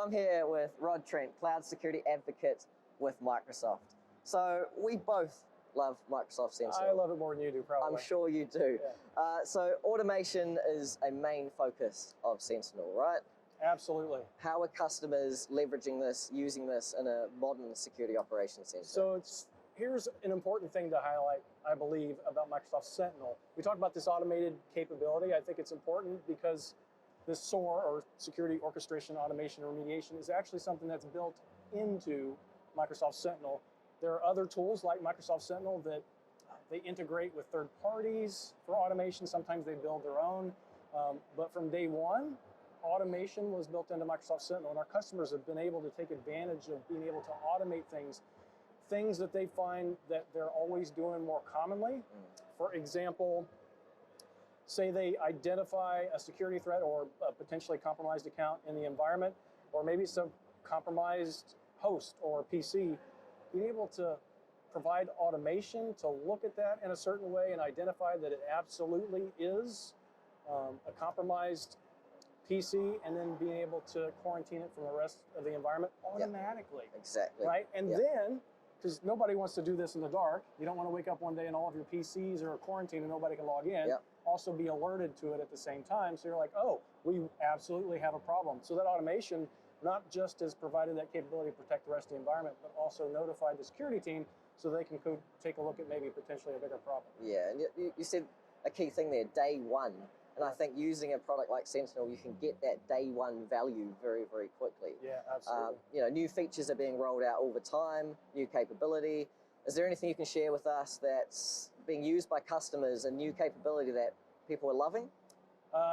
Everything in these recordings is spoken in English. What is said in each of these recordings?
I'm here with Rod Trent, Cloud Security Advocate with Microsoft. So we both love Microsoft Sentinel. I love it more than you do, probably. I'm sure you do. Yeah. So automation is a main focus of Sentinel, right? Absolutely. How are customers leveraging this, using this in a modern security operations center? So here's an important thing to highlight, I believe, about Microsoft Sentinel. We talked about this automated capability. I think it's important because this SOAR, or Security Orchestration, Automation, and Remediation, is actually something that's built into Microsoft Sentinel. There are other tools like Microsoft Sentinel that they integrate with third parties for automation. Sometimes they build their own. But from day one, automation was built into Microsoft Sentinel, and our customers have been able to take advantage of being able to automate things that they find that they're always doing more commonly. For example, say they identify a security threat or a potentially compromised account in the environment, or maybe some compromised host or PC, being able to provide automation to look at that in a certain way and identify that it absolutely is a compromised PC, and then being able to quarantine it from the rest of the environment automatically. Yep. Exactly. Right? And then, because nobody wants to do this in the dark, you don't want to wake up one day and all of your PCs are quarantined and nobody can log in. Yep. Also be alerted to it at the same time. So you're like, oh, we absolutely have a problem. So that automation not just has provided that capability to protect the rest of the environment, but also notified the security team so they can take a look at maybe potentially a bigger problem. Yeah, and you said a key thing there, day one. And I think using a product like Sentinel, you can get that day one value very, very quickly. Yeah, absolutely. New features are being rolled out all the time, new capability. Is there anything you can share with us that's being used by customers, a new capability that people are loving?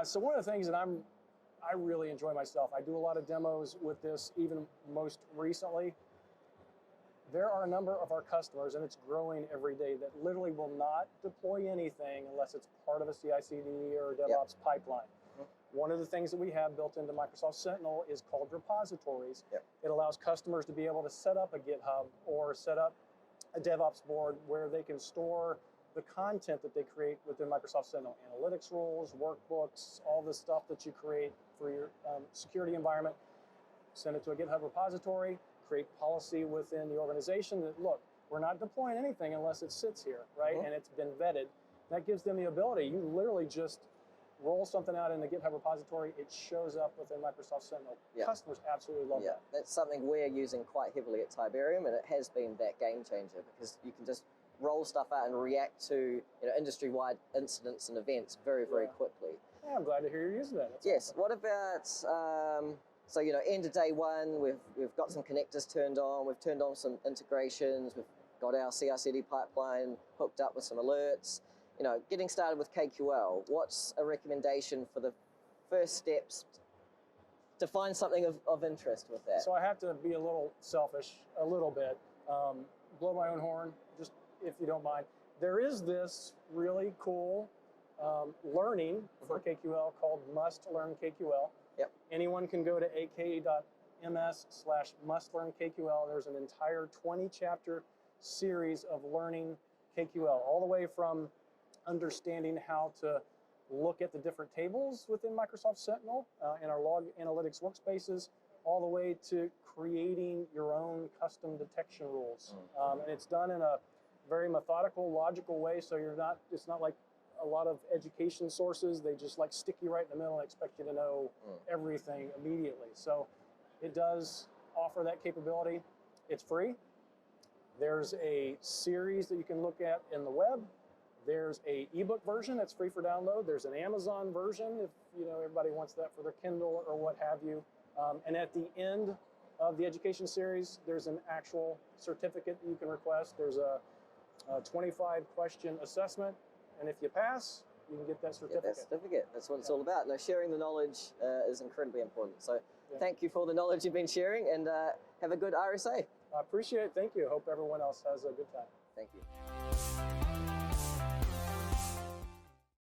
So one of the things that I really enjoy myself, I do a lot of demos with this, even most recently. There are a number of our customers, and it's growing every day, that literally will not deploy anything unless it's part of a CI/CD or a DevOps pipeline. One of the things that we have built into Microsoft Sentinel is called repositories. It allows customers to be able to set up a GitHub or set up a DevOps board where they can store the content that they create within Microsoft Sentinel, analytics rules, workbooks, all the stuff that you create for your security environment. Send it to a GitHub repository, create policy within the organization that, look, we're not deploying anything unless it sits here, right? And it's been vetted. That gives them the ability. You literally just roll something out in the GitHub repository, it shows up within Microsoft Sentinel. Customers absolutely love that. That's something we're using quite heavily at Tiberium, and it has been that game changer because you can just roll stuff out and react to industry-wide incidents and events very, very quickly. Yeah, I'm glad to hear you're using that. That's yes. awesome. What about so end of day one, we've got some connectors turned on, we've turned on some integrations, we've got our CI/CD pipeline hooked up with some alerts. Getting started with KQL, what's a recommendation for the first steps to find something of interest with that? So I have to be a little selfish, a little bit, blow my own horn, just if you don't mind. There is this really cool learning for KQL called Must Learn KQL. Anyone can go to aka.ms/mustlearnkql. There's an entire 20-chapter series of learning KQL, all the way from understanding how to look at the different tables within Microsoft Sentinel in our log analytics workspaces, all the way to creating your own custom detection rules. And it's done in a very methodical, logical way, so it's not like a lot of education sources. They just stick you right in the middle and expect you to know everything immediately. So it does offer that capability. It's free. There's a series that you can look at in the web. There's a ebook version that's free for download. There's an Amazon version if everybody wants that for their Kindle or what have you. And at the end of the education series, there's an actual certificate you can request. There's a 25-question assessment. And if you pass, you can get that certificate. That's what it's all about. Now, sharing the knowledge is incredibly important. So thank you for the knowledge you've been sharing, and have a good RSA. I appreciate it. Thank you. Hope everyone else has a good time. Thank you.